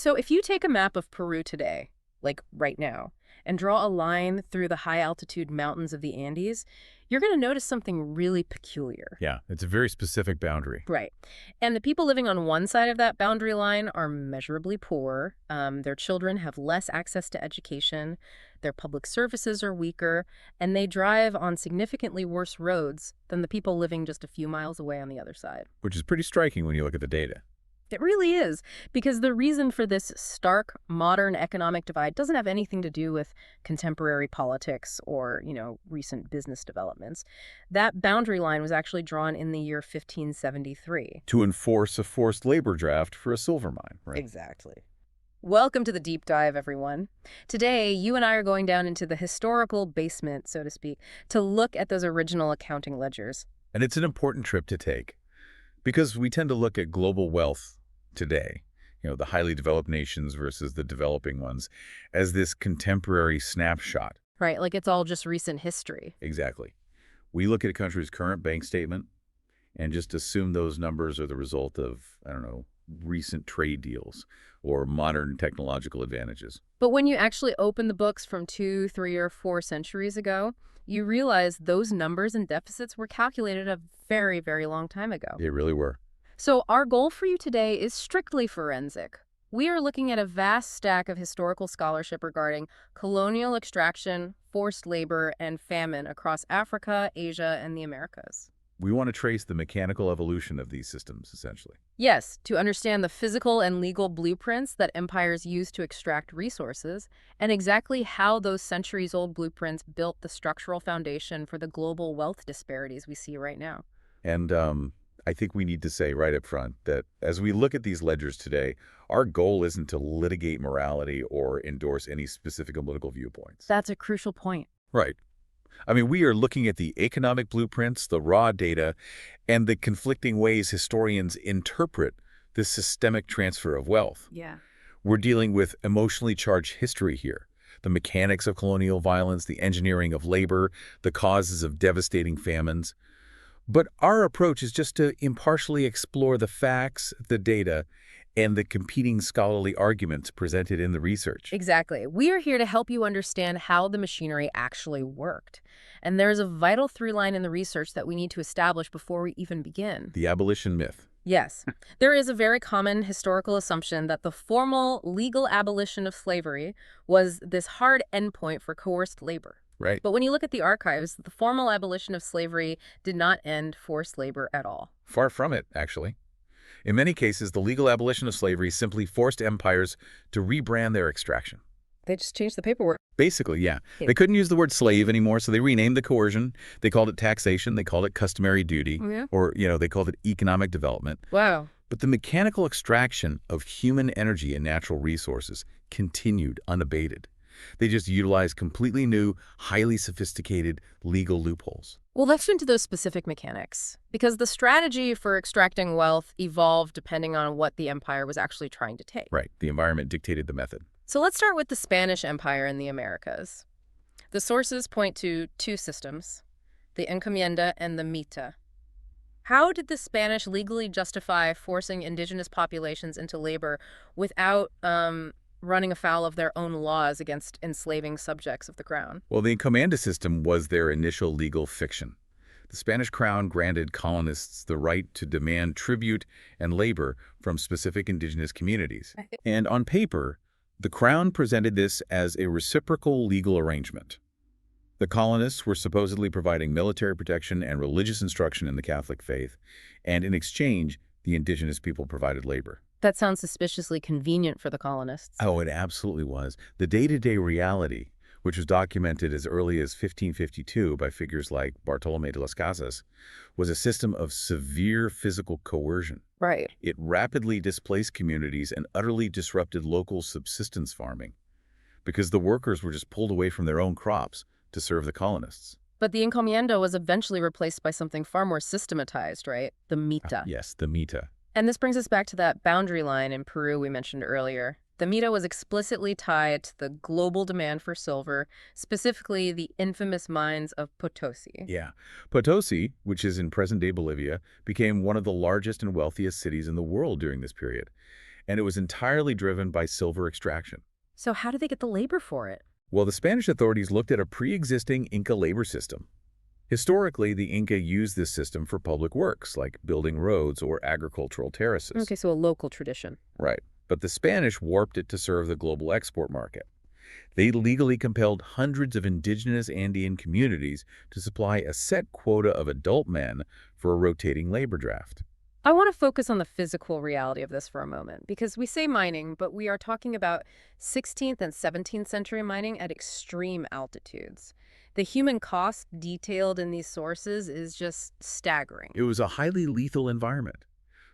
So if you take a map of Peru today, like right now, and draw a line through the high-altitude mountains of the Andes, you're going to notice something really peculiar. Yeah, it's a very specific boundary. Right. And the people living on one side of that boundary line are measurably poor. Their children have less access to education. Their public services are weaker. And they drive on significantly worse roads than the people living just a few miles away on the other side. Which is pretty striking when you look at the data. It really is, because the reason for this stark modern economic divide doesn't have anything to do with contemporary politics or, recent business developments. That boundary line was actually drawn in the year 1573. To enforce a forced labor draft for a silver mine, right? Exactly. Welcome to the deep dive, everyone. Today, you and I are going down into the historical basement, so to speak, to look at those original accounting ledgers. And it's an important trip to take, because we tend to look at global wealth today, the highly developed nations versus the developing ones, as this contemporary snapshot. Right, like it's all just recent history. Exactly. We look at a country's current bank statement and just assume those numbers are the result of, recent trade deals or modern technological advantages. But when you actually open the books from 2, 3, or 4 centuries ago, you realize those numbers and deficits were calculated a very, very long time ago. They really were. So our goal for you today is strictly forensic. We are looking at a vast stack of historical scholarship regarding colonial extraction, forced labor, and famine across Africa, Asia, and the Americas. We want to trace the mechanical evolution of these systems, essentially. Yes, to understand the physical and legal blueprints that empires used to extract resources, and exactly how those centuries-old blueprints built the structural foundation for the global wealth disparities we see right now. And I think we need to say right up front that as we look at these ledgers today, our goal isn't to litigate morality or endorse any specific political viewpoints. That's a crucial point. Right. I mean, we are looking at the economic blueprints, the raw data, and the conflicting ways historians interpret this systemic transfer of wealth. Yeah. We're dealing with emotionally charged history here. The mechanics of colonial violence, the engineering of labor, the causes of devastating famines. But our approach is just to impartially explore the facts, the data, and the competing scholarly arguments presented in the research. Exactly. We are here to help you understand how the machinery actually worked. And there's a vital through line in the research that we need to establish before we even begin. The abolition myth. Yes. There is a very common historical assumption that the formal legal abolition of slavery was this hard endpoint for coerced labor. Right. But when you look at the archives, the formal abolition of slavery did not end forced labor at all. Far from it, actually. In many cases, the legal abolition of slavery simply forced empires to rebrand their extraction. They just changed the paperwork. Basically, yeah. They couldn't use the word slave anymore, so they renamed the coercion. They called it taxation. They called it customary duty. Oh, yeah? Or, they called it economic development. Wow. But the mechanical extraction of human energy and natural resources continued unabated. They just utilized completely new, highly sophisticated legal loopholes. Well, let's get into those specific mechanics, because the strategy for extracting wealth evolved depending on what the empire was actually trying to take. Right. The environment dictated the method. So let's start with the Spanish Empire in the Americas. The sources point to 2 systems, the encomienda and the mita. How did the Spanish legally justify forcing indigenous populations into labor without running afoul of their own laws against enslaving subjects of the crown? Well, the encomienda system was their initial legal fiction. The Spanish crown granted colonists the right to demand tribute and labor from specific indigenous communities. And on paper, the crown presented this as a reciprocal legal arrangement. The colonists were supposedly providing military protection and religious instruction in the Catholic faith, and in exchange, the indigenous people provided labor. That sounds suspiciously convenient for the colonists. Oh, it absolutely was. The day-to-day reality, which was documented as early as 1552 by figures like Bartolomé de las Casas, was a system of severe physical coercion. Right. It rapidly displaced communities and utterly disrupted local subsistence farming because the workers were just pulled away from their own crops to serve the colonists. But the encomienda was eventually replaced by something far more systematized, right? The mita. Yes, the mita. And this brings us back to that boundary line in Peru we mentioned earlier. The mita was explicitly tied to the global demand for silver, specifically the infamous mines of Potosi. Yeah. Potosi, which is in present-day Bolivia, became one of the largest and wealthiest cities in the world during this period. and it was entirely driven by silver extraction. So how do they get the labor for it? Well, the Spanish authorities looked at a pre-existing Inca labor system. Historically, the Inca used this system for public works, like building roads or agricultural terraces. Okay, so a local tradition. Right. But the Spanish warped it to serve the global export market. They legally compelled hundreds of indigenous Andean communities to supply a set quota of adult men for a rotating labor draft. I want to focus on the physical reality of this for a moment, because we say mining, but we are talking about 16th and 17th century mining at extreme altitudes. The human cost detailed in these sources is just staggering. It was a highly lethal environment.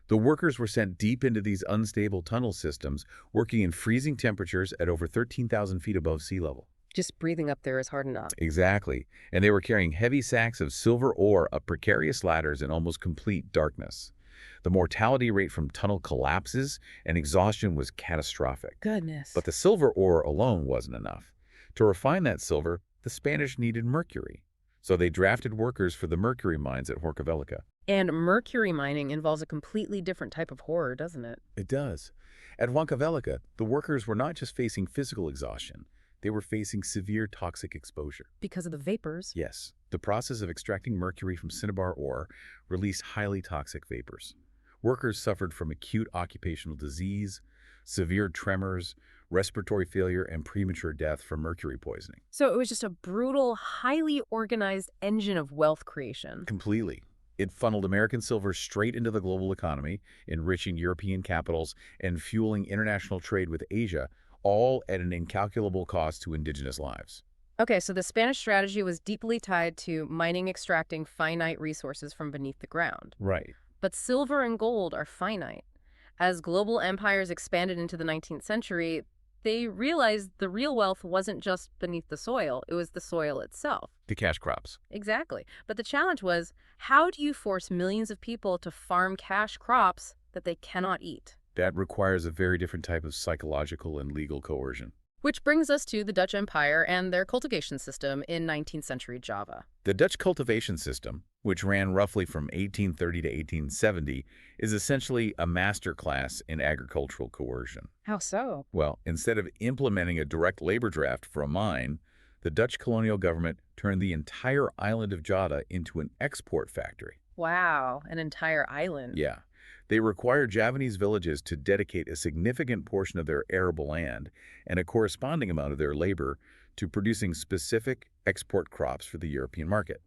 The workers were sent deep into these unstable tunnel systems, working in freezing temperatures at over 13,000 feet above sea level. Just breathing up there is hard enough. Exactly. And they were carrying heavy sacks of silver ore up precarious ladders in almost complete darkness. The mortality rate from tunnel collapses and exhaustion was catastrophic. Goodness. But the silver ore alone wasn't enough. To refine that silver, the Spanish needed mercury. So they drafted workers for the mercury mines at Huancavelica. And mercury mining involves a completely different type of horror, doesn't it? It does. At Huancavelica, the workers were not just facing physical exhaustion, they were facing severe toxic exposure. Because of the vapors. Yes, the process of extracting mercury from cinnabar ore released highly toxic vapors. Workers suffered from acute occupational disease, severe tremors, respiratory failure, and premature death from mercury poisoning. So it was just a brutal, highly organized engine of wealth creation. Completely. It funneled American silver straight into the global economy, enriching European capitals and fueling international trade with Asia, all at an incalculable cost to indigenous lives. Okay, so the Spanish strategy was deeply tied to mining extracting finite resources from beneath the ground. Right. But silver and gold are finite. As global empires expanded into the 19th century, they realized the real wealth wasn't just beneath the soil, it was the soil itself. The cash crops. Exactly. But the challenge was, how do you force millions of people to farm cash crops that they cannot eat? That requires a very different type of psychological and legal coercion. Which brings us to the Dutch Empire and their cultivation system in 19th century Java. The Dutch cultivation system, which ran roughly from 1830 to 1870, is essentially a master class in agricultural coercion. How so? Well, instead of implementing a direct labor draft for a mine, the Dutch colonial government turned the entire island of Java into an export factory. Wow, an entire island. Yeah. They required Javanese villages to dedicate a significant portion of their arable land and a corresponding amount of their labor to producing specific export crops for the European market.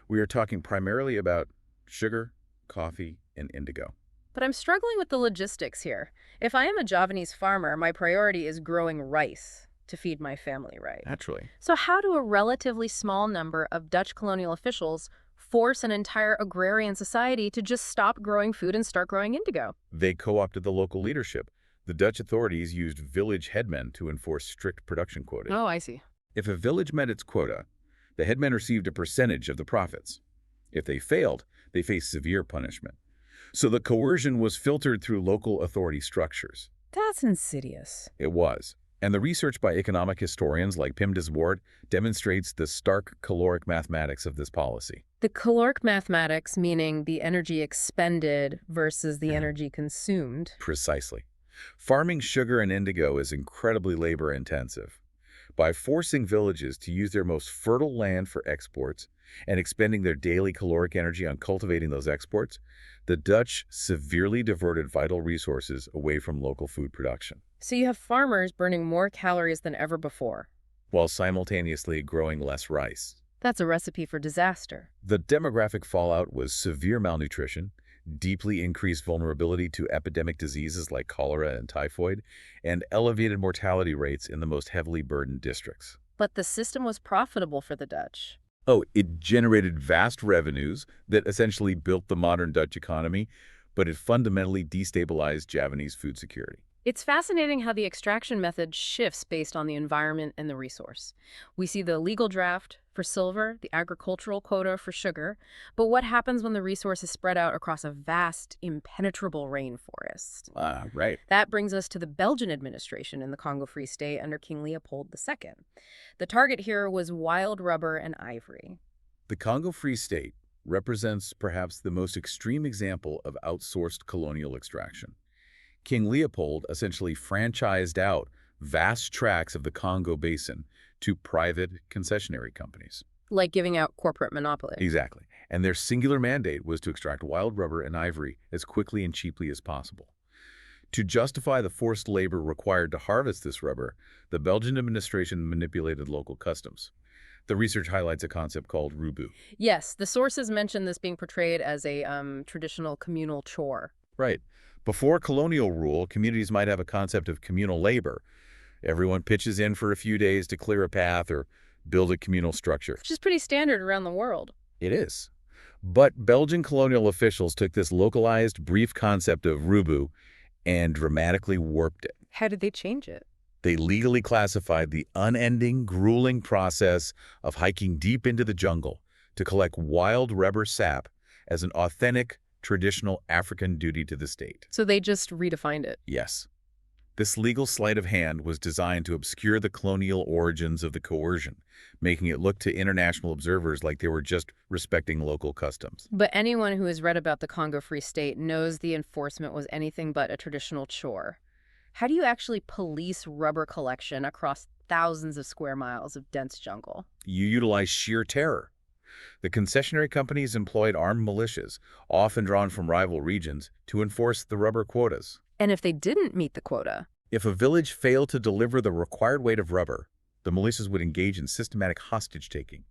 We are talking primarily about sugar, coffee, and indigo. But I'm struggling with the logistics here. If I am a Javanese farmer, my priority is growing rice to feed my family, right? Naturally. So how do a relatively small number of Dutch colonial officials force an entire agrarian society to just stop growing food and start growing indigo? They co-opted the local leadership. The Dutch authorities used village headmen to enforce strict production quotas. Oh, I see. If a village met its quota, the headmen received a percentage of the profits. If they failed, they faced severe punishment. So the coercion was filtered through local authority structures. That's insidious. It was. And the research by economic historians like Pim Deswoord demonstrates the stark caloric mathematics of this policy. The caloric mathematics, meaning the energy expended versus the energy consumed. Precisely. Farming sugar and indigo is incredibly labor-intensive. By forcing villages to use their most fertile land for exports and expending their daily caloric energy on cultivating those exports, the Dutch severely diverted vital resources away from local food production, So you have farmers burning more calories than ever before. while simultaneously growing less rice. That's a recipe for disaster. The demographic fallout was severe malnutrition, deeply increased vulnerability to epidemic diseases like cholera and typhoid, and elevated mortality rates in the most heavily burdened districts. But the system was profitable for the Dutch. Oh, it generated vast revenues that essentially built the modern Dutch economy, but it fundamentally destabilized Javanese food security. It's fascinating how the extraction method shifts based on the environment and the resource. We see the legal draft for silver, the agricultural quota for sugar, but what happens when the resource is spread out across a vast, impenetrable rainforest? Right. That brings us to the Belgian administration in the Congo Free State under King Leopold II. The target here was wild rubber and ivory. The Congo Free State represents perhaps the most extreme example of outsourced colonial extraction. King Leopold essentially franchised out vast tracts of the Congo Basin to private concessionary companies. Like giving out corporate monopoly. Exactly. And their singular mandate was to extract wild rubber and ivory as quickly and cheaply as possible. To justify the forced labor required to harvest this rubber, the Belgian administration manipulated local customs. The research highlights a concept called rubu. Yes, the sources mention this being portrayed as a traditional communal chore. Right. Before colonial rule, communities might have a concept of communal labor. Everyone pitches in for a few days to clear a path or build a communal structure. Which is pretty standard around the world. It is. But Belgian colonial officials took this localized, brief concept of rubu and dramatically warped it. How did they change it? They legally classified the unending, grueling process of hiking deep into the jungle to collect wild rubber sap as an authentic, traditional African duty to the state. So they just redefined it. Yes. This legal sleight of hand was designed to obscure the colonial origins of the coercion, making it look to international observers like they were just respecting local customs. But anyone who has read about the Congo Free State knows the enforcement was anything but a traditional chore. How do you actually police rubber collection across thousands of square miles of dense jungle? You utilize sheer terror. The concessionary companies employed armed militias, often drawn from rival regions, to enforce the rubber quotas. And if they didn't meet the quota? If a village failed to deliver the required weight of rubber, the militias would engage in systematic hostage-taking.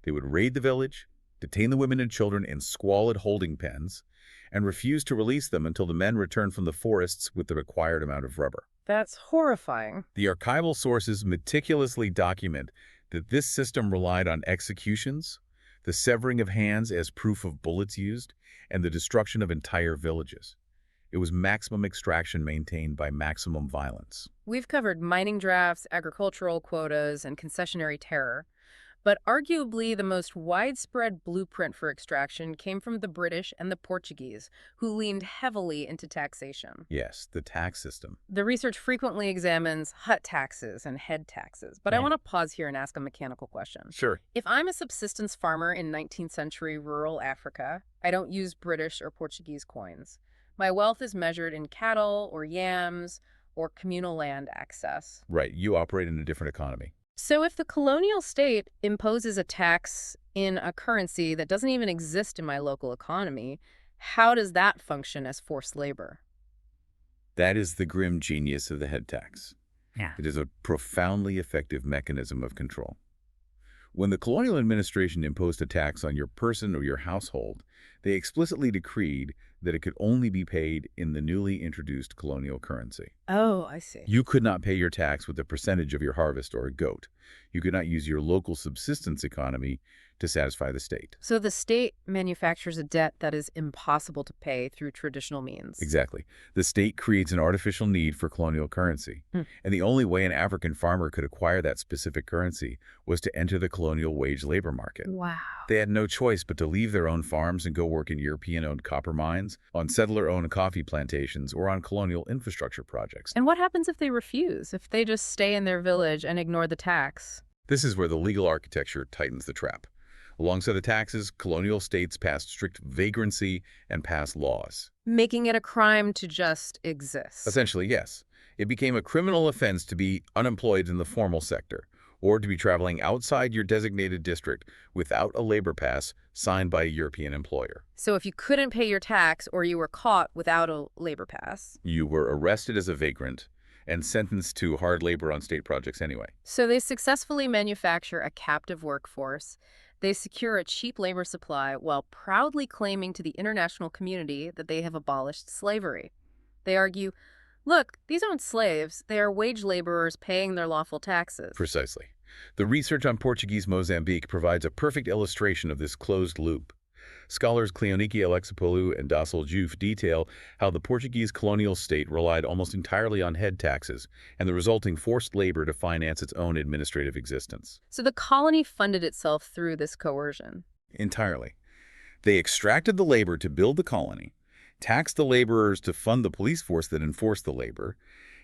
They would raid the village, detain the women and children in squalid holding pens, and refuse to release them until the men returned from the forests with the required amount of rubber. That's horrifying. The archival sources meticulously document that this system relied on executions, the severing of hands as proof of bullets used, and the destruction of entire villages. It was maximum extraction maintained by maximum violence. We've covered mining drafts, agricultural quotas, and concessionary terror. But arguably the most widespread blueprint for extraction came from the British and the Portuguese, who leaned heavily into taxation. Yes, the tax system. The research frequently examines hut taxes and head taxes, but I want to pause here and ask a mechanical question. Sure. If I'm a subsistence farmer in 19th century rural Africa, I don't use British or Portuguese coins. My wealth is measured in cattle or yams or communal land access. Right, you operate in a different economy. So if the colonial state imposes a tax in a currency that doesn't even exist in my local economy, how does that function as forced labor? That is the grim genius of the head tax. Yeah. It is a profoundly effective mechanism of control. When the colonial administration imposed a tax on your person or your household, they explicitly decreed that it could only be paid in the newly introduced colonial currency. Oh, I see. You could not pay your tax with a percentage of your harvest or a goat. You could not use your local subsistence economy to satisfy the state. So the state manufactures a debt that is impossible to pay through traditional means. Exactly. The state creates an artificial need for colonial currency. And the only way an African farmer could acquire that specific currency was to enter the colonial wage labor market. Wow. They had no choice but to leave their own farms and go work in European-owned copper mines, on settler-owned coffee plantations, or on colonial infrastructure projects. And what happens if they refuse, if they just stay in their village and ignore the tax? This is where the legal architecture tightens the trap. Alongside the taxes, colonial states passed strict vagrancy and passed laws. Making it a crime to just exist. Essentially, yes. It became a criminal offense to be unemployed in the formal sector, or to be traveling outside your designated district without a labor pass signed by a European employer. So if you couldn't pay your tax or you were caught without a labor pass, You were arrested as a vagrant and sentenced to hard labor on state projects anyway. so they successfully manufacture a captive workforce. They secure a cheap labor supply while proudly claiming to the international community that they have abolished slavery. They argue, look, these aren't slaves. They are wage laborers paying their lawful taxes. Precisely. The research on Portuguese Mozambique provides a perfect illustration of this closed loop. Scholars Cleoniki Alexapoulou and Dassel Diouf detail how the Portuguese colonial state relied almost entirely on head taxes and the resulting forced labor to finance its own administrative existence. So the colony funded itself through this coercion. Entirely. They extracted the labor to build the colony, taxed the laborers to fund the police force that enforced the labor,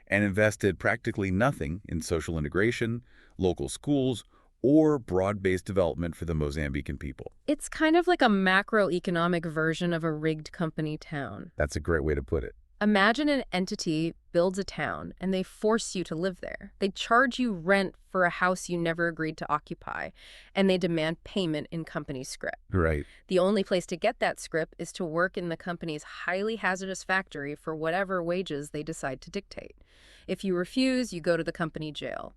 and invested practically nothing in social integration, local schools, or broad-based development for the Mozambican people. It's kind of like a macroeconomic version of a rigged company town. That's a great way to put it. Imagine an entity builds a town and they force you to live there. They charge you rent for a house you never agreed to occupy, and they demand payment in company script. Right. The only place to get that script is to work in the company's highly hazardous factory for whatever wages they decide to dictate. If you refuse, you go to the company jail.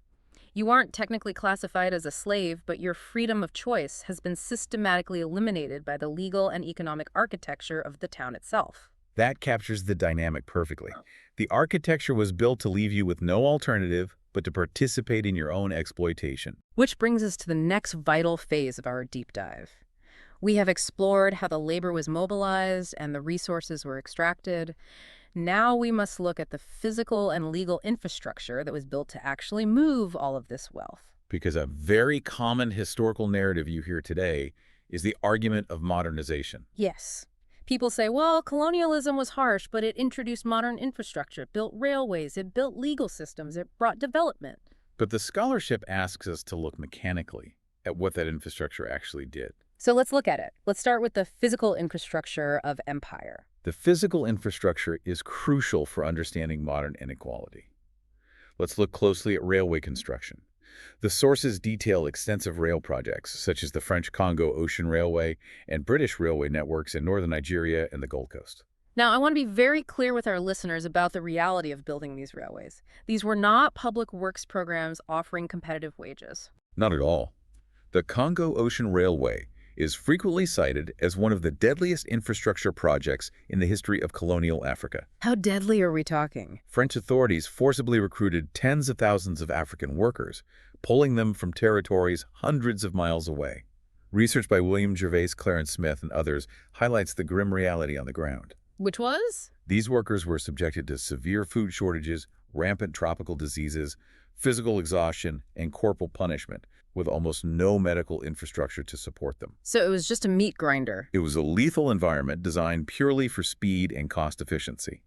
You aren't technically classified as a slave, but your freedom of choice has been systematically eliminated by the legal and economic architecture of the town itself. That captures the dynamic perfectly. The architecture was built to leave you with no alternative but to participate in your own exploitation. Which brings us to the next vital phase of our deep dive. We have explored how the labor was mobilized and the resources were extracted. Now we must look at the physical and legal infrastructure that was built to actually move all of this wealth. Because a very common historical narrative you hear today is the argument of modernization. Yes. People say, well, colonialism was harsh, but it introduced modern infrastructure, it built railways, it built legal systems, it brought development. But the scholarship asks us to look mechanically at what that infrastructure actually did. So let's look at it. Let's start with the physical infrastructure of empire. The physical infrastructure is crucial for understanding modern inequality. Let's look closely at railway construction. The sources detail extensive rail projects, such as the French Congo Ocean Railway and British railway networks in northern Nigeria and the Gold Coast. Now, I want to be very clear with our listeners about the reality of building these railways. These were not public works programs offering competitive wages. Not at all. The Congo Ocean Railway is frequently cited as one of the deadliest infrastructure projects in the history of colonial Africa. How deadly are we talking? French authorities forcibly recruited tens of thousands of African workers, pulling them from territories hundreds of miles away. Research by William Gervais, Clarence Smith, and others highlights the grim reality on the ground. Which was? These workers were subjected to severe food shortages, rampant tropical diseases, physical exhaustion, and corporal punishment, with almost no medical infrastructure to support them. So it was just a meat grinder. It was a lethal environment designed purely for speed and cost efficiency.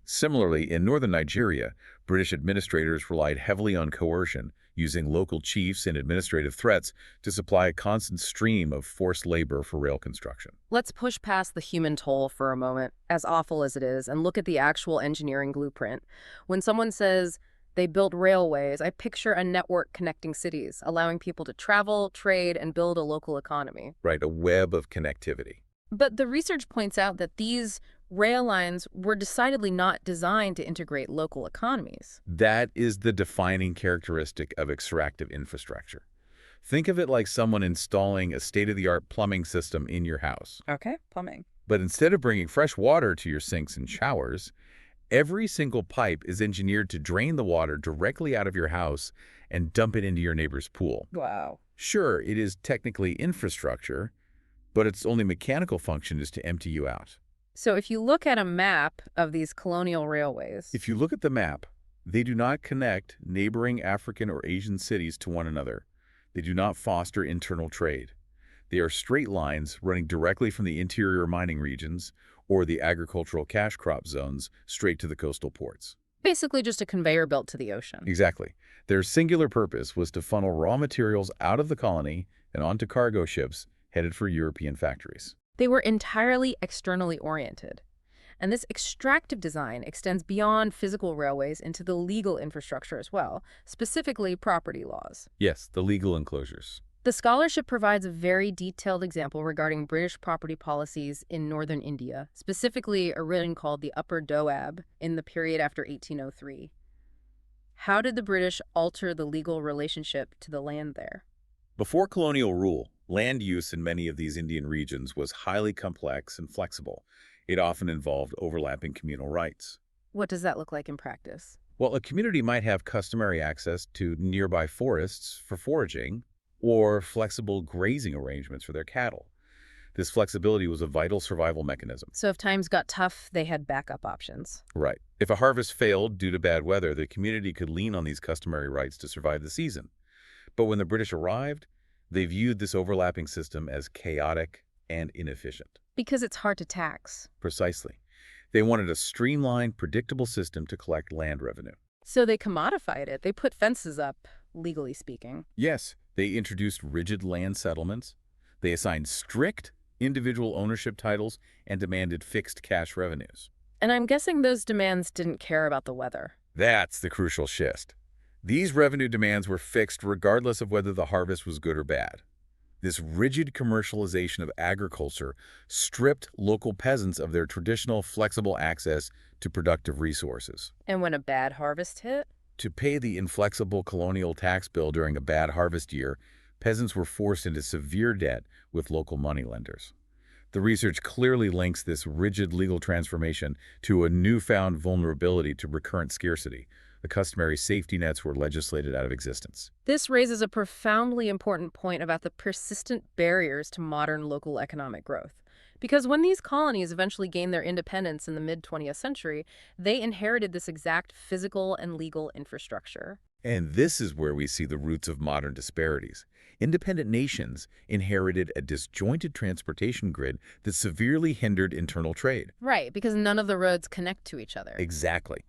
Similarly, in northern Nigeria, British administrators relied heavily on coercion, using local chiefs and administrative threats to supply a constant stream of forced labor for rail construction. Let's push past the human toll for a moment, as awful as it is, and look at the actual engineering blueprint. When someone says they built railways, I picture a network connecting cities, allowing people to travel, trade, and build a local economy. Right, a web of connectivity. But the research points out that these rail lines were decidedly not designed to integrate local economies. That is the defining characteristic of extractive infrastructure. Think of it like someone installing a state-of-the-art plumbing system in your house. Okay, plumbing. But instead of bringing fresh water to your sinks and showers, every single pipe is engineered to drain the water directly out of your house and dump it into your neighbor's pool. Wow. Sure, it is technically infrastructure, but its only mechanical function is to empty you out. So if you look at a map of these colonial railways... If you look at the map, they do not connect neighboring African or Asian cities to one another. They do not foster internal trade. They are straight lines running directly from the interior mining regions or the agricultural cash crop zones straight to the coastal ports. Basically just a conveyor belt to the ocean. Exactly. Their singular purpose was to funnel raw materials out of the colony and onto cargo ships headed for European factories. They were entirely externally oriented. And this extractive design extends beyond physical railways into the legal infrastructure as well, specifically property laws. Yes, the legal enclosures. The scholarship provides a very detailed example regarding British property policies in northern India, specifically a region called the Upper Doab in the period after 1803. How did the British alter the legal relationship to the land there? Before colonial rule, land use in many of these Indian regions was highly complex and flexible. It often involved overlapping communal rights. What does that look like in practice? Well, a community might have customary access to nearby forests for foraging or flexible grazing arrangements for their cattle. This flexibility was a vital survival mechanism. So if times got tough, they had backup options. Right. If a harvest failed due to bad weather, the community could lean on these customary rights to survive the season. But when the British arrived, they viewed this overlapping system as chaotic and inefficient. Because it's hard to tax. Precisely. They wanted a streamlined, predictable system to collect land revenue. So they commodified it. They put fences up, legally speaking. Yes, they introduced rigid land settlements. They assigned strict individual ownership titles and demanded fixed cash revenues. And I'm guessing those demands didn't care about the weather. That's the crucial shift. These revenue demands were fixed regardless of whether the harvest was good or bad. This rigid commercialization of agriculture stripped local peasants of their traditional flexible access to productive resources. And when a bad harvest hit? To pay the inflexible colonial tax bill during a bad harvest year, peasants were forced into severe debt with local moneylenders. The research clearly links this rigid legal transformation to a newfound vulnerability to recurrent scarcity. The customary safety nets were legislated out of existence. This raises a profoundly important point about the persistent barriers to modern local economic growth. Because when these colonies eventually gained their independence in the mid-20th century, they inherited this exact physical and legal infrastructure. And this is where we see the roots of modern disparities. Independent nations inherited a disjointed transportation grid that severely hindered internal trade. Right, because none of the roads connect to each other. Exactly.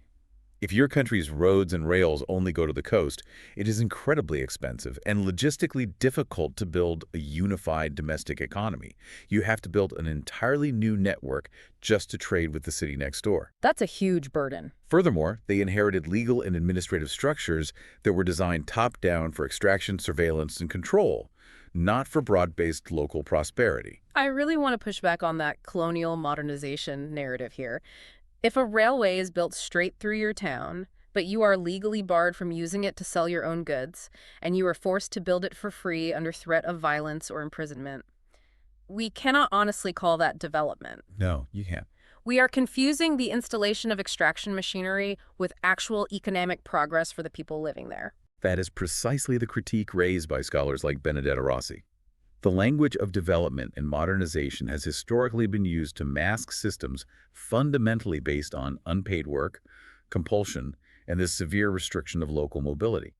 If your country's roads and rails only go to the coast, it is incredibly expensive and logistically difficult to build a unified domestic economy. You have to build an entirely new network just to trade with the city next door. That's a huge burden. Furthermore, they inherited legal and administrative structures that were designed top-down for extraction, surveillance, and control, not for broad-based local prosperity. I really want to push back on that colonial modernization narrative here. If a railway is built straight through your town, but you are legally barred from using it to sell your own goods, and you are forced to build it for free under threat of violence or imprisonment, we cannot honestly call that development. No, you can't. We are confusing the installation of extraction machinery with actual economic progress for the people living there. That is precisely the critique raised by scholars like Benedetta Rossi. The language of development and modernization has historically been used to mask systems fundamentally based on unpaid work, compulsion, and the severe restriction of local mobility.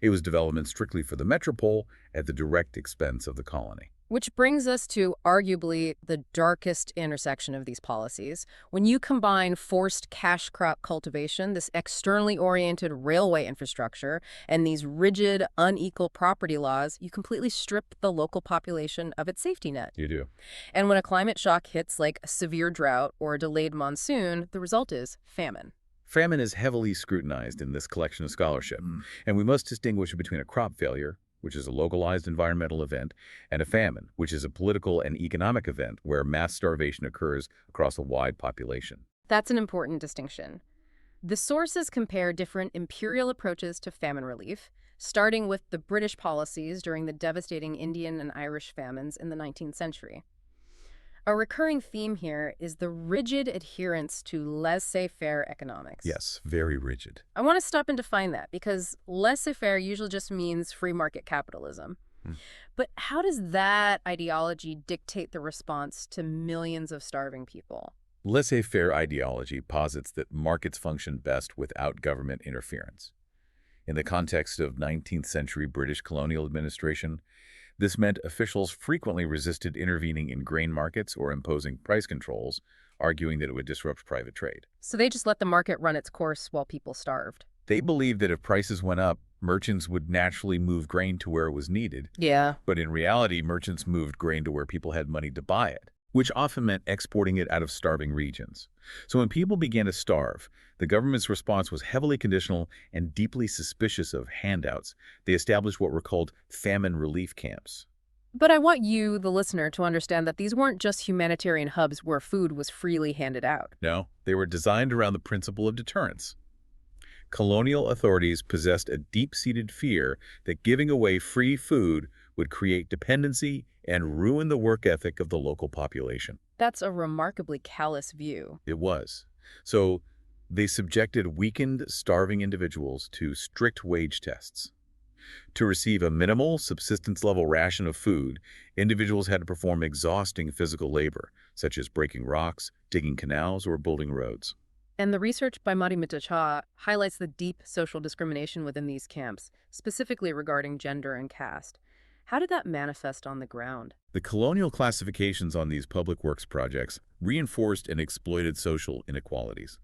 It was development strictly for the metropole at the direct expense of the colony. Which brings us to arguably the darkest intersection of these policies. When you combine forced cash crop cultivation, this externally oriented railway infrastructure, and these rigid, unequal property laws, you completely strip the local population of its safety net. You do. And when a climate shock hits, like a severe drought or a delayed monsoon, the result is famine. Famine is heavily scrutinized in this collection of scholarship, and we must distinguish between a crop failure, which is a localized environmental event, and a famine, which is a political and economic event where mass starvation occurs across a wide population. That's an important distinction. The sources compare different imperial approaches to famine relief, starting with the British policies during the devastating Indian and Irish famines in the 19th century. A recurring theme here is the rigid adherence to laissez-faire economics. Yes, very rigid. I want to stop and define that because laissez-faire usually just means free market capitalism. But how does that ideology dictate the response to millions of starving people? Laissez-faire ideology posits that markets function best without government interference. In the context of 19th century British colonial administration, this meant officials frequently resisted intervening in grain markets or imposing price controls, arguing that it would disrupt private trade. So they just let the market run its course while people starved. They believed that if prices went up, merchants would naturally move grain to where it was needed. Yeah. But in reality, merchants moved grain to where people had money to buy it, which often meant exporting it out of starving regions. So when people began to starve, the government's response was heavily conditional and deeply suspicious of handouts. They established what were called famine relief camps. But I want you, the listener, to understand that these weren't just humanitarian hubs where food was freely handed out. No, they were designed around the principle of deterrence. Colonial authorities possessed a deep-seated fear that giving away free food would create dependency and ruin the work ethic of the local population. That's a remarkably callous view. It was. So they subjected weakened, starving individuals to strict wage tests. To receive a minimal, subsistence-level ration of food, individuals had to perform exhausting physical labor, such as breaking rocks, digging canals, or building roads. And the research by Mari Mitacha highlights the deep social discrimination within these camps, specifically regarding gender and caste. How did that manifest on the ground? The colonial classifications on these public works projects reinforced and exploited social inequalities.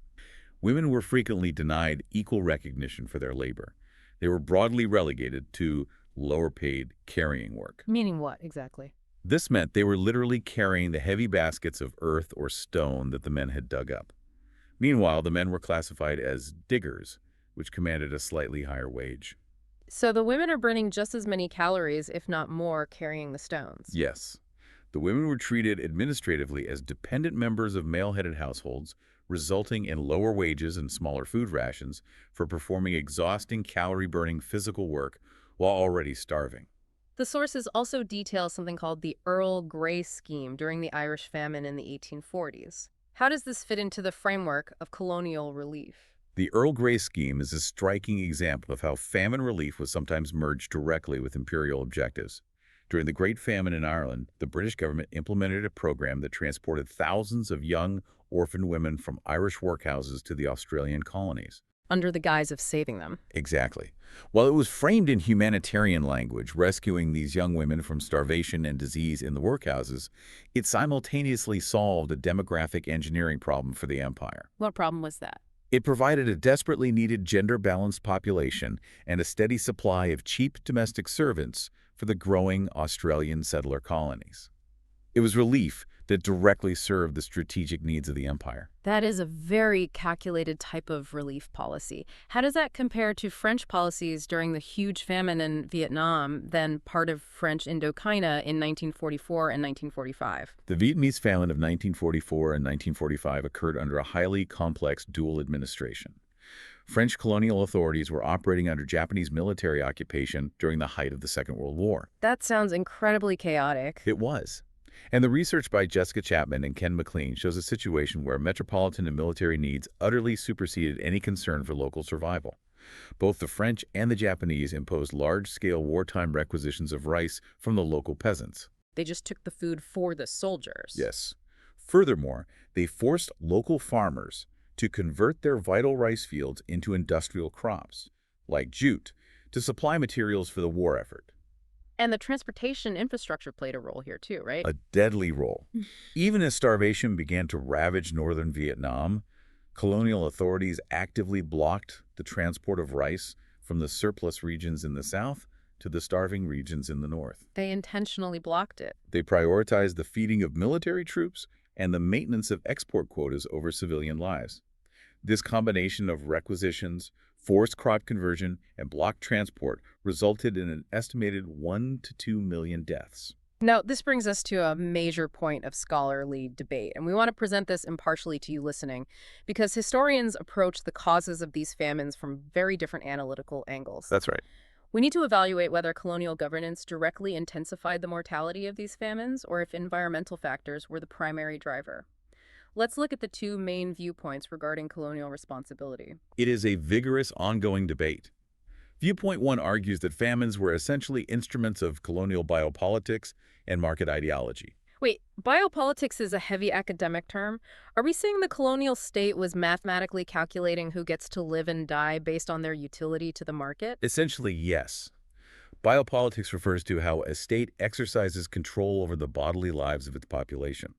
Women were frequently denied equal recognition for their labor. They were broadly relegated to lower-paid carrying work. Meaning what, exactly? This meant they were literally carrying the heavy baskets of earth or stone that the men had dug up. Meanwhile, the men were classified as diggers, which commanded a slightly higher wage. So the women are burning just as many calories, if not more, carrying the stones. Yes, the women were treated administratively as dependent members of male-headed households, resulting in lower wages and smaller food rations for performing exhausting calorie-burning physical work while already starving. The sources also detail something called the Earl Grey Scheme during the Irish famine in the 1840s. How does this fit into the framework of colonial relief? The Earl Grey Scheme is a striking example of how famine relief was sometimes merged directly with imperial objectives. During the Great Famine in Ireland, the British government implemented a program that transported thousands of young, orphaned women from Irish workhouses to the Australian colonies. Under the guise of saving them. Exactly. While it was framed in humanitarian language, rescuing these young women from starvation and disease in the workhouses, it simultaneously solved a demographic engineering problem for the empire. What problem was that? It provided a desperately needed gender-balanced population and a steady supply of cheap domestic servants for the growing Australian settler colonies. It was relief that directly served the strategic needs of the empire. That is a very calculated type of relief policy. How does that compare to French policies during the huge famine in Vietnam, then part of French Indochina in 1944 and 1945? The Vietnamese famine of 1944 and 1945 occurred under a highly complex dual administration. French colonial authorities were operating under Japanese military occupation during the height of the Second World War. That sounds incredibly chaotic. It was. And the research by Jessica Chapman and Ken McLean shows a situation where metropolitan and military needs utterly superseded any concern for local survival. Both the French and the Japanese imposed large-scale wartime requisitions of rice from the local peasants. They just took the food for the soldiers. Yes. Furthermore, they forced local farmers to convert their vital rice fields into industrial crops, like jute, to supply materials for the war effort. And the transportation infrastructure played a role here too, right? A deadly role. Even as starvation began to ravage northern Vietnam, colonial authorities actively blocked the transport of rice from the surplus regions in the south to the starving regions in the north. They intentionally blocked it. They prioritized the feeding of military troops and the maintenance of export quotas over civilian lives. This combination of requisitions, forced crop conversion, and blocked transport resulted in an estimated 1 to 2 million deaths. Now, this brings us to a major point of scholarly debate, and we want to present this impartially to you listening, because historians approach the causes of these famines from very different analytical angles. That's right. We need to evaluate whether colonial governance directly intensified the mortality of these famines, or if environmental factors were the primary driver. Let's look at the two main viewpoints regarding colonial responsibility. It is a vigorous, ongoing debate. Viewpoint 1 argues that famines were essentially instruments of colonial biopolitics and market ideology. Wait, biopolitics is a heavy academic term. Are we saying the colonial state was mathematically calculating who gets to live and die based on their utility to the market? Essentially, yes. Biopolitics refers to how a state exercises control over the bodily lives of its population.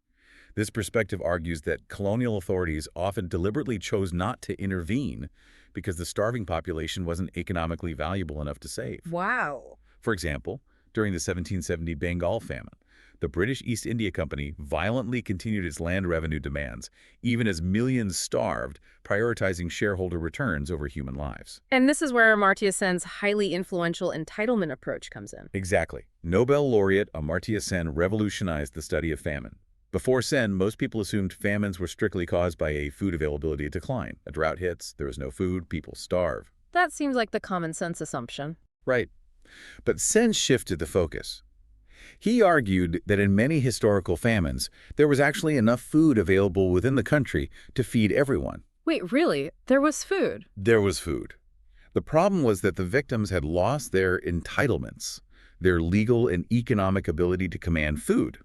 This perspective argues that colonial authorities often deliberately chose not to intervene because the starving population wasn't economically valuable enough to save. Wow. For example, during the 1770 Bengal famine, the British East India Company violently continued its land revenue demands, even as millions starved, prioritizing shareholder returns over human lives. And this is where Amartya Sen's highly influential entitlement approach comes in. Exactly. Nobel laureate Amartya Sen revolutionized the study of famine. Before Sen, most people assumed famines were strictly caused by a food availability decline. A drought hits, there is no food, people starve. That seems like the common sense assumption. Right. But Sen shifted the focus. He argued that in many historical famines, there was actually enough food available within the country to feed everyone. Wait, really? There was food? There was food. The problem was that the victims had lost their entitlements, their legal and economic ability to command food.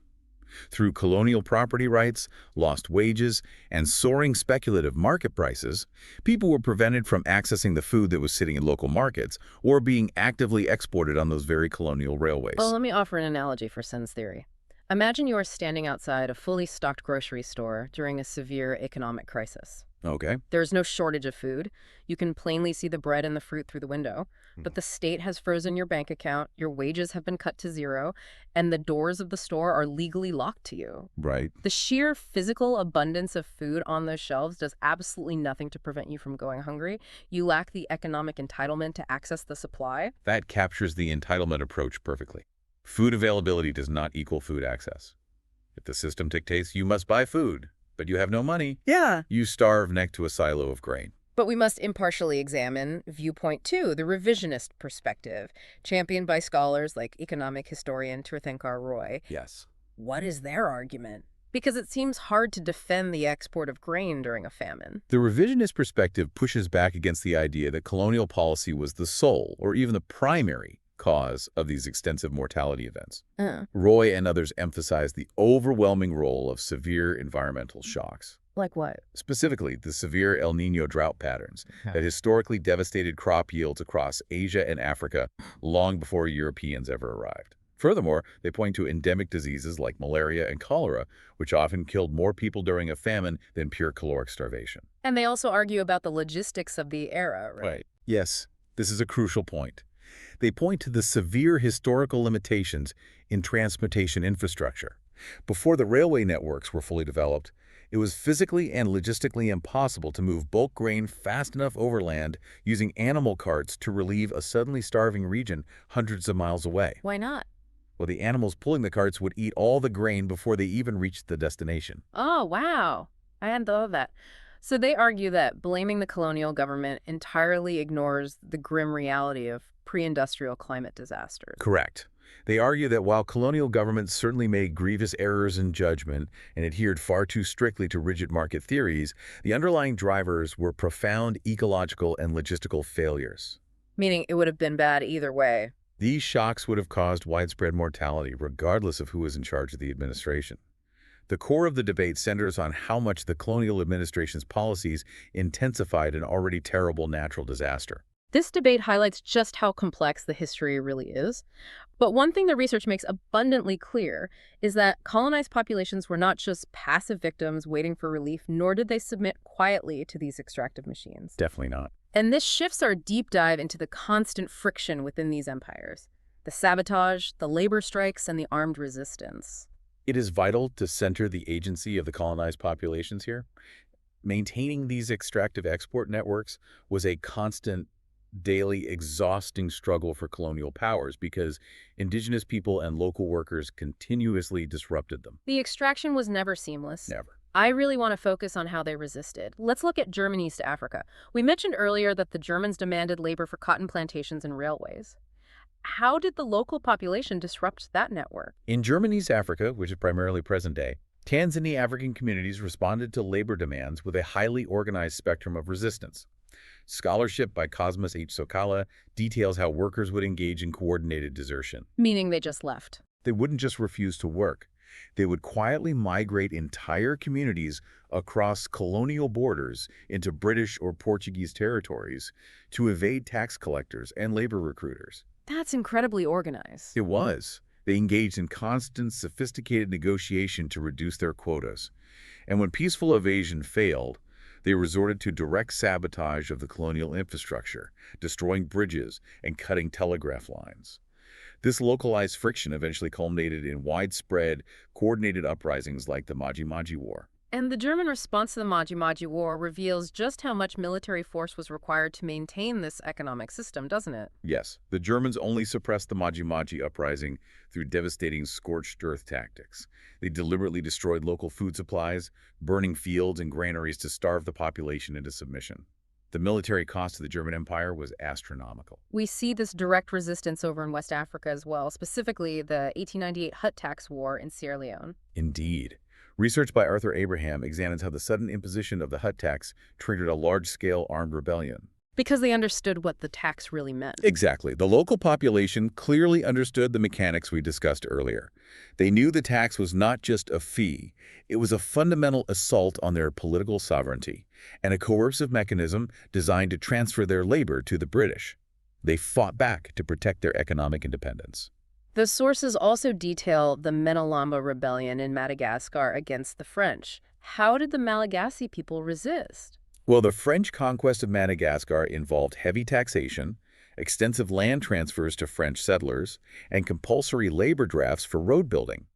Through colonial property rights, lost wages, and soaring speculative market prices, people were prevented from accessing the food that was sitting in local markets or being actively exported on those very colonial railways. Well, let me offer an analogy for Sen's theory. Imagine you are standing outside a fully stocked grocery store during a severe economic crisis. Okay. There's no shortage of food. You can plainly see the bread and the fruit through the window. Hmm. But the state has frozen your bank account, your wages have been cut to zero, and the doors of the store are legally locked to you. Right. The sheer physical abundance of food on those shelves does absolutely nothing to prevent you from going hungry. You lack the economic entitlement to access the supply. That captures the entitlement approach perfectly. Food availability does not equal food access. If the system dictates you must buy food, but you have no money, Yeah. you starve next to a silo of grain. But we must impartially examine viewpoint two, the revisionist perspective, championed by scholars like economic historian Tirthankar Roy. Yes. What is their argument? Because it seems hard to defend the export of grain during a famine. The revisionist perspective pushes back against the idea that colonial policy was the sole, or even the primary, cause of these extensive mortality events. Roy and others emphasize the overwhelming role of severe environmental shocks. Like what? Specifically, the severe El Niño drought patterns that historically devastated crop yields across Asia and Africa long before Europeans ever arrived. Furthermore, they point to endemic diseases like malaria and cholera, which often killed more people during a famine than pure caloric starvation. And they also argue about the logistics of the era, right? Yes, this is a crucial point. They point to the severe historical limitations in transportation infrastructure. Before the railway networks were fully developed, it was physically and logistically impossible to move bulk grain fast enough overland using animal carts to relieve a suddenly starving region hundreds of miles away. Why not? Well, the animals pulling the carts would eat all the grain before they even reached the destination. Oh, wow. I hadn't thought of that. So they argue that blaming the colonial government entirely ignores the grim reality of pre-industrial climate disasters. Correct. They argue that while colonial governments certainly made grievous errors in judgment and adhered far too strictly to rigid market theories, the underlying drivers were profound ecological and logistical failures. Meaning it would have been bad either way. These shocks would have caused widespread mortality regardless of who was in charge of the administration. The core of the debate centers on how much the colonial administration's policies intensified an already terrible natural disaster. This debate highlights just how complex the history really is. But one thing the research makes abundantly clear is that colonized populations were not just passive victims waiting for relief, nor did they submit quietly to these extractive machines. Definitely not. And this shifts our deep dive into the constant friction within these empires, the sabotage, the labor strikes, and the armed resistance. It is vital to center the agency of the colonized populations here. Maintaining these extractive export networks was a constant, daily, exhausting struggle for colonial powers because indigenous people and local workers continuously disrupted them. The extraction was never seamless. Never. I really want to focus on how they resisted. Let's look at German East Africa. We mentioned earlier that the Germans demanded labor for cotton plantations and railways. How did the local population disrupt that network? In Germany's Africa, which is primarily present day, Tanzania African communities responded to labor demands with a highly organized spectrum of resistance. Scholarship by Cosmas H. Sokala details how workers would engage in coordinated desertion. Meaning they just left. They wouldn't just refuse to work. They would quietly migrate entire communities across colonial borders into British or Portuguese territories to evade tax collectors and labor recruiters. That's incredibly organized. It was. They engaged in constant, sophisticated negotiation to reduce their quotas. And when peaceful evasion failed, they resorted to direct sabotage of the colonial infrastructure, destroying bridges and cutting telegraph lines. This localized friction eventually culminated in widespread, coordinated uprisings like the Maji-Maji War. And the German response to the Maji-Maji War reveals just how much military force was required to maintain this economic system, doesn't it? Yes, the Germans only suppressed the Maji-Maji uprising through devastating scorched earth tactics. They deliberately destroyed local food supplies, burning fields and granaries to starve the population into submission. The military cost of the German Empire was astronomical. We see this direct resistance over in West Africa as well, specifically the 1898 Hut Tax War in Sierra Leone. Indeed. Research by Arthur Abraham examines how the sudden imposition of the Hut tax triggered a large-scale armed rebellion. Because they understood what the tax really meant. Exactly. The local population clearly understood the mechanics we discussed earlier. They knew the tax was not just a fee, it was a fundamental assault on their political sovereignty and a coercive mechanism designed to transfer their labor to the British. They fought back to protect their economic independence. The sources also detail the Menalamba rebellion in Madagascar against the French. How did the Malagasy people resist? Well, the French conquest of Madagascar involved heavy taxation, extensive land transfers to French settlers, and compulsory labor drafts for road building.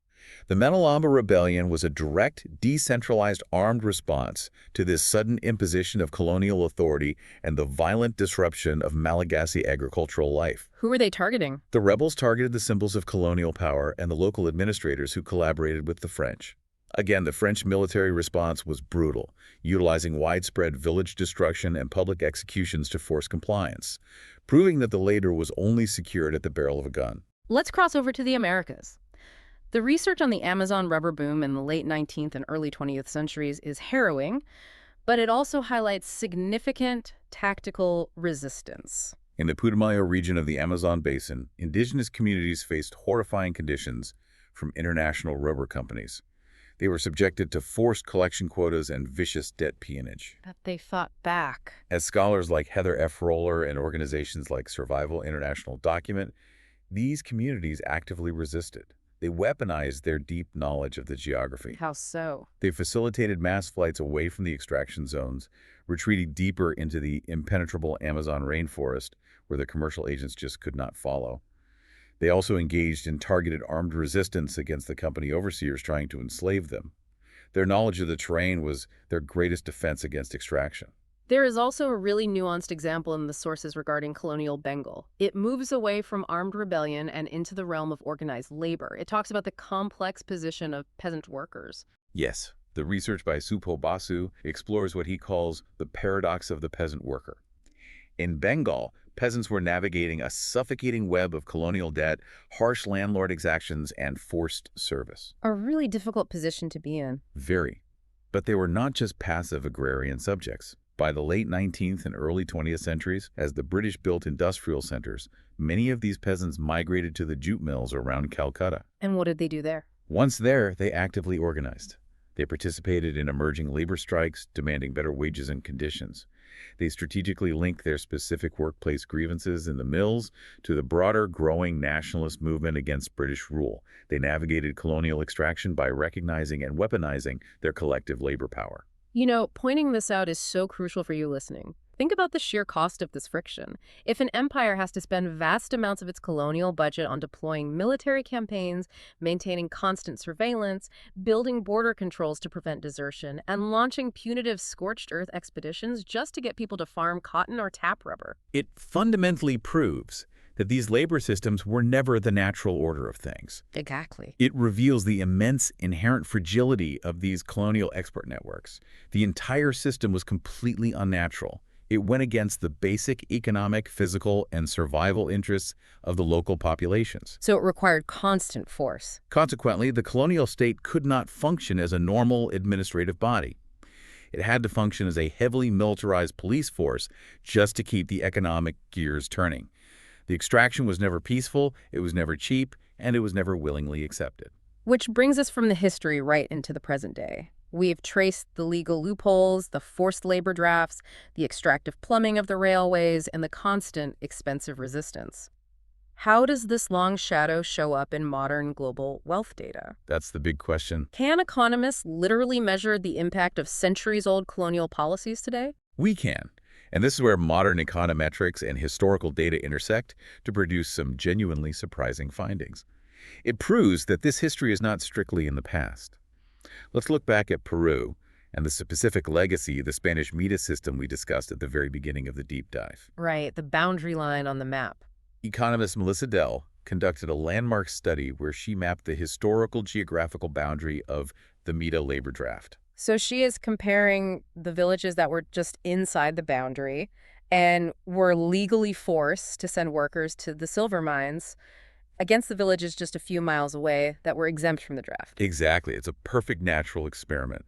The Menalamba Rebellion was a direct, decentralized armed response to this sudden imposition of colonial authority and the violent disruption of Malagasy agricultural life. Who were they targeting? The rebels targeted the symbols of colonial power and the local administrators who collaborated with the French. Again, the French military response was brutal, utilizing widespread village destruction and public executions to force compliance, proving that the latter was only secured at the barrel of a gun. Let's cross over to the Americas. The research on the Amazon rubber boom in the late 19th and early 20th centuries is harrowing, but it also highlights significant tactical resistance. In the Putumayo region of the Amazon basin, indigenous communities faced horrifying conditions from international rubber companies. They were subjected to forced collection quotas and vicious debt peonage. But they fought back. As scholars like Heather F. Roller and organizations like Survival International document, these communities actively resisted. They weaponized their deep knowledge of the geography. How so? They facilitated mass flights away from the extraction zones, retreating deeper into the impenetrable Amazon rainforest where the commercial agents just could not follow. They also engaged in targeted armed resistance against the company overseers trying to enslave them. Their knowledge of the terrain was their greatest defense against extraction. There is also a really nuanced example in the sources regarding colonial Bengal. It moves away from armed rebellion and into the realm of organized labor. It talks about the complex position of peasant workers. Yes, the research by Supho Basu explores what he calls the paradox of the peasant worker. In Bengal, peasants were navigating a suffocating web of colonial debt, harsh landlord exactions, and forced service. A really difficult position to be in. Very. But they were not just passive agrarian subjects. By the late 19th and early 20th centuries, as the British built industrial centers, many of these peasants migrated to the jute mills around Calcutta. And what did they do there? Once there, they actively organized. They participated in emerging labor strikes, demanding better wages and conditions. They strategically linked their specific workplace grievances in the mills to the broader, growing nationalist movement against British rule. They navigated colonial extraction by recognizing and weaponizing their collective labor power. You know, pointing this out is so crucial for you listening. Think about the sheer cost of this friction. If an empire has to spend vast amounts of its colonial budget on deploying military campaigns, maintaining constant surveillance, building border controls to prevent desertion, and launching punitive scorched earth expeditions just to get people to farm cotton or tap rubber. It fundamentally proves that these labor systems were never the natural order of things. Exactly. It reveals the immense inherent fragility of these colonial export networks. The entire system was completely unnatural. It went against the basic economic, physical, and survival interests of the local populations. So it required constant force. Consequently, the colonial state could not function as a normal administrative body. It had to function as a heavily militarized police force just to keep the economic gears turning. The extraction was never peaceful, it was never cheap, and it was never willingly accepted. Which brings us from the history right into the present day. We've traced the legal loopholes, the forced labor drafts, the extractive plumbing of the railways, and the constant expensive resistance. How does this long shadow show up in modern global wealth data? That's the big question. Can economists literally measure the impact of centuries-old colonial policies today? We can. And this is where modern econometrics and historical data intersect to produce some genuinely surprising findings. It proves that this history is not strictly in the past. Let's look back at Peru and the specific legacy of the Spanish Mita system we discussed at the very beginning of the deep dive. Right, the boundary line on the map. Economist Melissa Dell conducted a landmark study where she mapped the historical geographical boundary of the Mita labor draft. So she is comparing the villages that were just inside the boundary and were legally forced to send workers to the silver mines against the villages just a few miles away that were exempt from the draft. Exactly. It's a perfect natural experiment.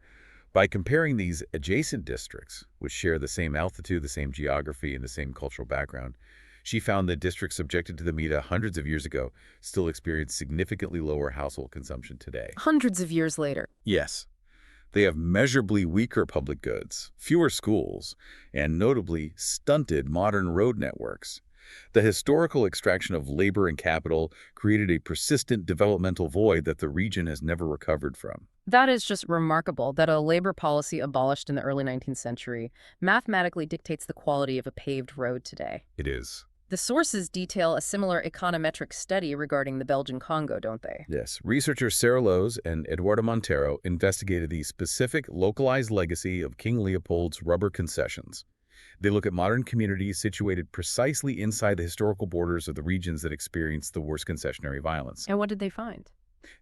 By comparing these adjacent districts, which share the same altitude, the same geography, and the same cultural background, she found that districts subjected to the Mita hundreds of years ago still experience significantly lower household consumption today. Hundreds of years later. Yes. They have measurably weaker public goods, fewer schools, and notably stunted modern road networks. The historical extraction of labor and capital created a persistent developmental void that the region has never recovered from. That is just remarkable that a labor policy abolished in the early 19th century mathematically dictates the quality of a paved road today. It is. The sources detail a similar econometric study regarding the Belgian Congo, don't they? Yes, researchers Sarah Lowe's and Eduardo Montero investigated the specific localized legacy of King Leopold's rubber concessions. They look at modern communities situated precisely inside the historical borders of the regions that experienced the worst concessionary violence. And what did they find?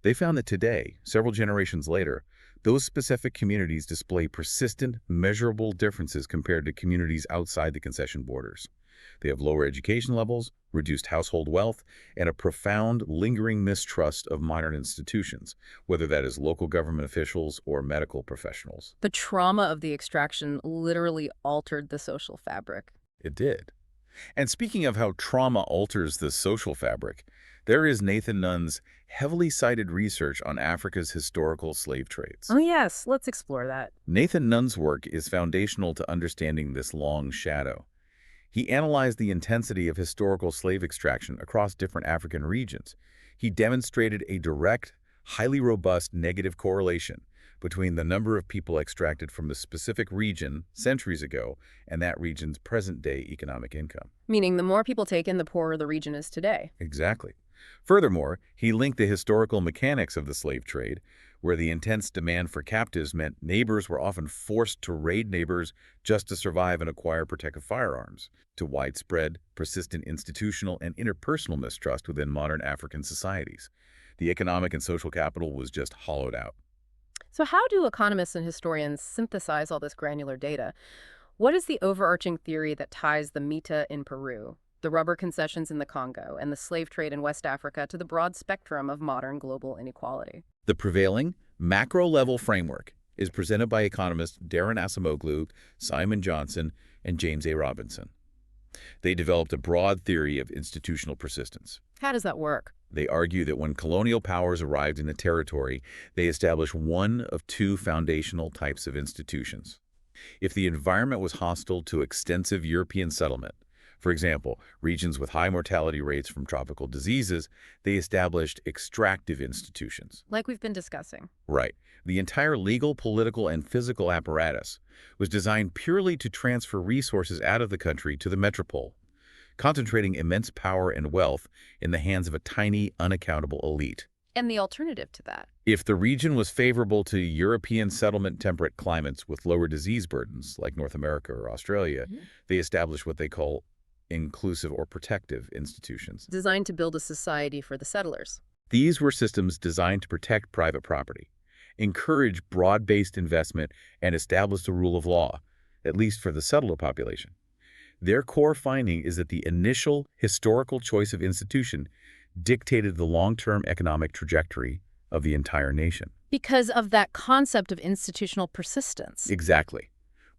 They found that today, several generations later, those specific communities display persistent, measurable differences compared to communities outside the concession borders. They have lower education levels, reduced household wealth, and a profound, lingering mistrust of modern institutions, whether that is local government officials or medical professionals. The trauma of the extraction literally altered the social fabric. It did. And speaking of how trauma alters the social fabric, there is Nathan Nunn's heavily cited research on Africa's historical slave trades. Oh yes, let's explore that. Nathan Nunn's work is foundational to understanding this long shadow. He analyzed the intensity of historical slave extraction across different African regions. He demonstrated a direct, highly robust negative correlation between the number of people extracted from a specific region centuries ago and that region's present-day economic income. Meaning the more people taken, the poorer the region is today. Exactly. Furthermore, he linked the historical mechanics of the slave trade, where the intense demand for captives meant neighbors were often forced to raid neighbors just to survive and acquire protective firearms, to widespread, persistent institutional and interpersonal mistrust within modern African societies. The economic and social capital was just hollowed out. So how do economists and historians synthesize all this granular data? What is the overarching theory that ties the Mita in Peru, the rubber concessions in the Congo, and the slave trade in West Africa to the broad spectrum of modern global inequality? The prevailing macro-level framework is presented by economists Darren Acemoglu, Simon Johnson, and James A. Robinson. They developed a broad theory of institutional persistence. How does that work? They argue that when colonial powers arrived in a territory, they established one of two foundational types of institutions. If the environment was hostile to extensive European settlement, for example, regions with high mortality rates from tropical diseases, they established extractive institutions. Like we've been discussing. Right. The entire legal, political, and physical apparatus was designed purely to transfer resources out of the country to the metropole, concentrating immense power and wealth in the hands of a tiny, unaccountable elite. And the alternative to that? If the region was favorable to European settlement-temperate climates with lower disease burdens, like North America or Australia, they established what they call inclusive or protective institutions. Designed to build a society for the settlers. These were systems designed to protect private property, encourage broad-based investment, and establish the rule of law, at least for the settler population. Their core finding is that the initial historical choice of institution dictated the long-term economic trajectory of the entire nation. Because of that concept of institutional persistence. Exactly.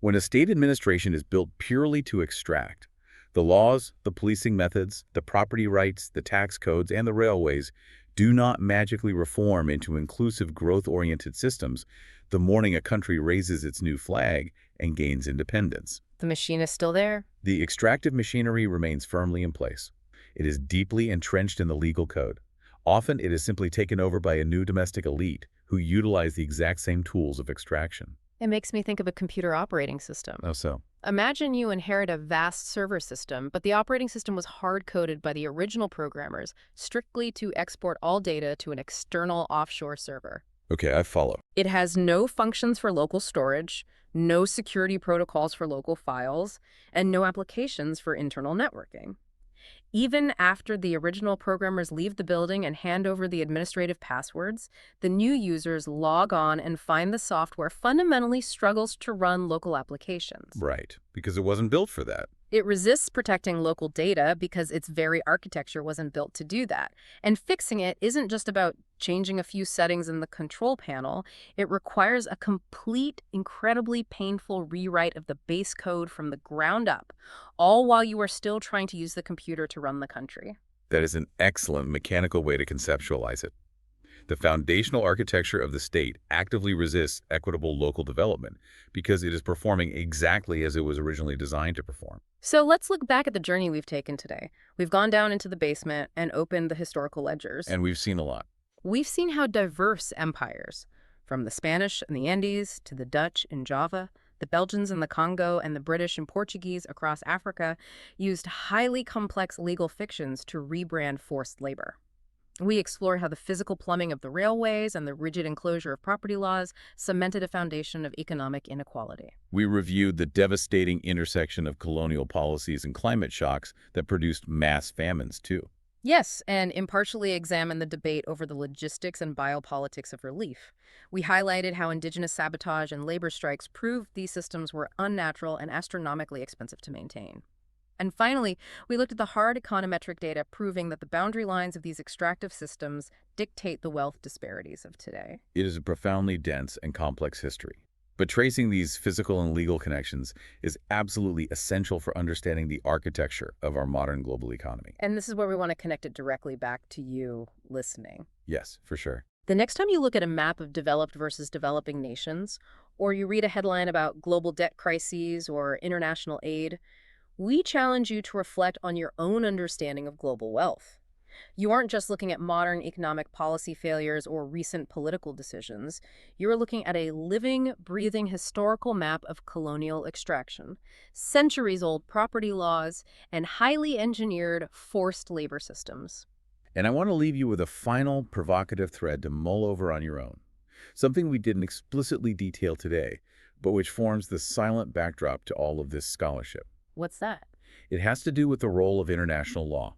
When a state administration is built purely to extract, the laws, the policing methods, the property rights, the tax codes, and the railways do not magically reform into inclusive growth-oriented systems the morning a country raises its new flag and gains independence. The machine is still there? The extractive machinery remains firmly in place. It is deeply entrenched in the legal code. Often it is simply taken over by a new domestic elite who utilize the exact same tools of extraction. It makes me think of a computer operating system. How so? Imagine you inherit a vast server system, but the operating system was hard-coded by the original programmers strictly to export all data to an external offshore server. Okay, I follow. It has no functions for local storage, no security protocols for local files, and no applications for internal networking. Even after the original programmers leave the building and hand over the administrative passwords, the new users log on and find the software fundamentally struggles to run local applications. Right, because it wasn't built for that. It resists protecting local data because its very architecture wasn't built to do that. And fixing it isn't just about changing a few settings in the control panel. It requires a complete, incredibly painful rewrite of the base code from the ground up, all while you are still trying to use the computer to run the country. That is an excellent mechanical way to conceptualize it. The foundational architecture of the state actively resists equitable local development because it is performing exactly as it was originally designed to perform. So let's look back at the journey we've taken today. We've gone down into the basement and opened the historical ledgers. And we've seen a lot. We've seen how diverse empires, from the Spanish in the Andes to the Dutch in Java, the Belgians in the Congo, and the British and Portuguese across Africa, used highly complex legal fictions to rebrand forced labor. We explored how the physical plumbing of the railways and the rigid enclosure of property laws cemented a foundation of economic inequality. We reviewed the devastating intersection of colonial policies and climate shocks that produced mass famines, too. Yes, and impartially examine the debate over the logistics and biopolitics of relief. We highlighted how indigenous sabotage and labor strikes proved these systems were unnatural and astronomically expensive to maintain. And finally, we looked at the hard econometric data proving that the boundary lines of these extractive systems dictate the wealth disparities of today. It is a profoundly dense and complex history. But tracing these physical and legal connections is absolutely essential for understanding the architecture of our modern global economy. And this is where we want to connect it directly back to you listening. Yes, for sure. The next time you look at a map of developed versus developing nations, or you read a headline about global debt crises or international aid, we challenge you to reflect on your own understanding of global wealth. You aren't just looking at modern economic policy failures or recent political decisions. You're looking at a living, breathing historical map of colonial extraction, centuries-old property laws, and highly engineered forced labor systems. And I want to leave you with a final provocative thread to mull over on your own. Something we didn't explicitly detail today, but which forms the silent backdrop to all of this scholarship. What's that? It has to do with the role of international law.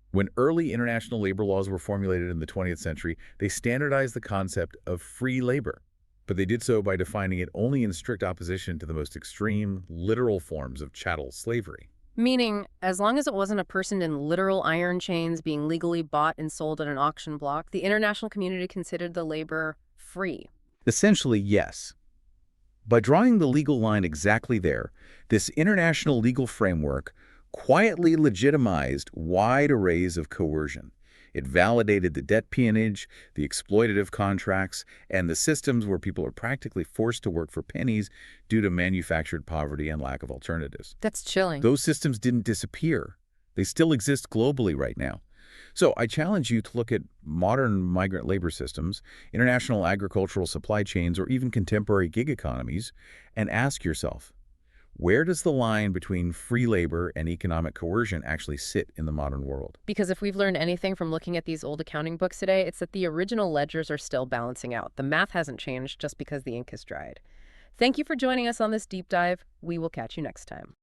When early international labor laws were formulated in the 20th century, they standardized the concept of free labor. But they did so by defining it only in strict opposition to the most extreme, literal forms of chattel slavery. Meaning, as long as it wasn't a person in literal iron chains being legally bought and sold at an auction block, the international community considered the labor free. Essentially, yes. By drawing the legal line exactly there, this international legal framework quietly legitimized wide arrays of coercion. It validated the debt peonage, the exploitative contracts, and the systems where people are practically forced to work for pennies due to manufactured poverty and lack of alternatives. That's chilling. Those systems didn't disappear. They still exist globally right now. So I challenge you to look at modern migrant labor systems, international agricultural supply chains, or even contemporary gig economies, and ask yourself, where does the line between free labor and economic coercion actually sit in the modern world? Because if we've learned anything from looking at these old accounting books today, it's that the original ledgers are still balancing out. The math hasn't changed just because the ink has dried. Thank you for joining us on this deep dive. We will catch you next time.